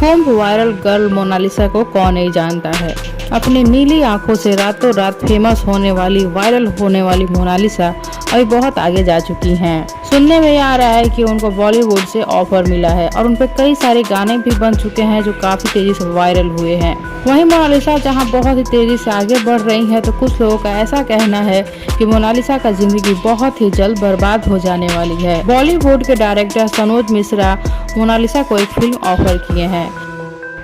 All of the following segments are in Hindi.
खूब वायरल गर्ल मोनालिसा को कौन नहीं जानता है। अपनी नीली आंखों से रातों रात फेमस होने वाली, वायरल होने वाली मोनालिसा अभी बहुत आगे जा चुकी हैं। सुनने में आ रहा है कि उनको बॉलीवुड से ऑफर मिला है और उन पर कई सारे गाने भी बन चुके हैं जो काफी तेजी से वायरल हुए हैं। वहीं मोनालिसा जहां बहुत ही तेजी से आगे बढ़ रही है, तो कुछ लोगों का ऐसा कहना है कि मोनालिसा का जिंदगी बहुत ही जल्द बर्बाद हो जाने वाली है। बॉलीवुड के डायरेक्टर सनोज मिश्रा मोनालिसा को एक फिल्म ऑफर किए हैं।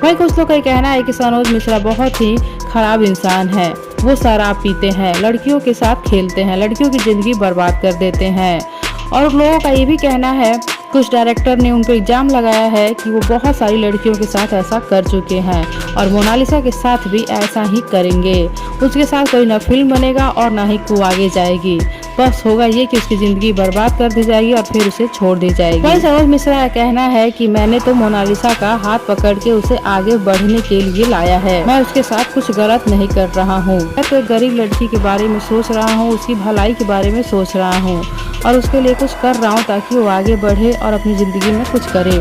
वहीं कुछ लोग का कहना है कि सनोज मिश्रा बहुत ही खराब इंसान है। वो शराब पीते हैं, लड़कियों के साथ खेलते हैं, लड़कियों की जिंदगी बर्बाद कर देते हैं। और लोगों का ये भी कहना है, कुछ डायरेक्टर ने उन पर इल्जाम लगाया है कि वो बहुत सारी लड़कियों के साथ ऐसा कर चुके हैं और मोनालिसा के साथ भी ऐसा ही करेंगे। उसके साथ कोई ना फिल्म बनेगा और ना ही वो आगे जाएगी। बस होगा ये कि उसकी जिंदगी बर्बाद कर दी जाएगी और फिर उसे छोड़ दी जाएगी। वहीं सनोज मिश्रा का कहना है कि मैंने तो मोनालिसा का हाथ पकड़ के उसे आगे बढ़ने के लिए लाया है। मैं उसके साथ कुछ गलत नहीं कर रहा हूँ। मैं तो एक गरीब लड़की के बारे में सोच रहा हूँ, उसकी भलाई के बारे में सोच रहा हूँ और उसके लिए कुछ कर रहा हूँ ताकि वो आगे बढ़े और अपनी जिंदगी में कुछ करे।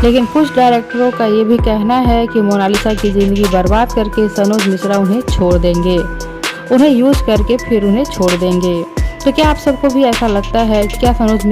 लेकिन कुछ डायरेक्टरों का ये भी कहना है कि मोनालिसा की जिंदगी बर्बाद करके सनोज मिश्रा उन्हें छोड़ देंगे, उन्हें यूज करके फिर उन्हें छोड़ देंगे। तो क्या आप सबको भी ऐसा लगता है? क्या सनोज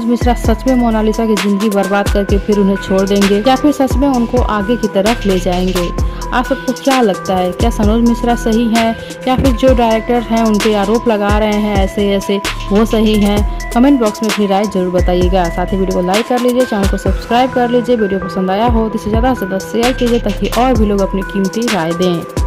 मिश्रा सच में मोनालिसा की जिंदगी बर्बाद करके फिर उन्हें छोड़ देंगे या फिर सच में उनको आगे की तरफ ले जाएंगे? आप सबको क्या लगता है? क्या सनोज मिश्रा सही है या फिर जो डायरेक्टर हैं उन पे आरोप लगा रहे हैं ऐसे वो सही हैं? कमेंट बॉक्स में अपनी राय जरूर बताइएगा। साथ ही वीडियो को लाइक कर लीजिए, चैनल को सब्सक्राइब कर लीजिए। वीडियो पसंद आया हो तो इसे ज़्यादा से ज़्यादा शेयर कीजिए ताकि और भी लोग अपनी कीमती राय दें।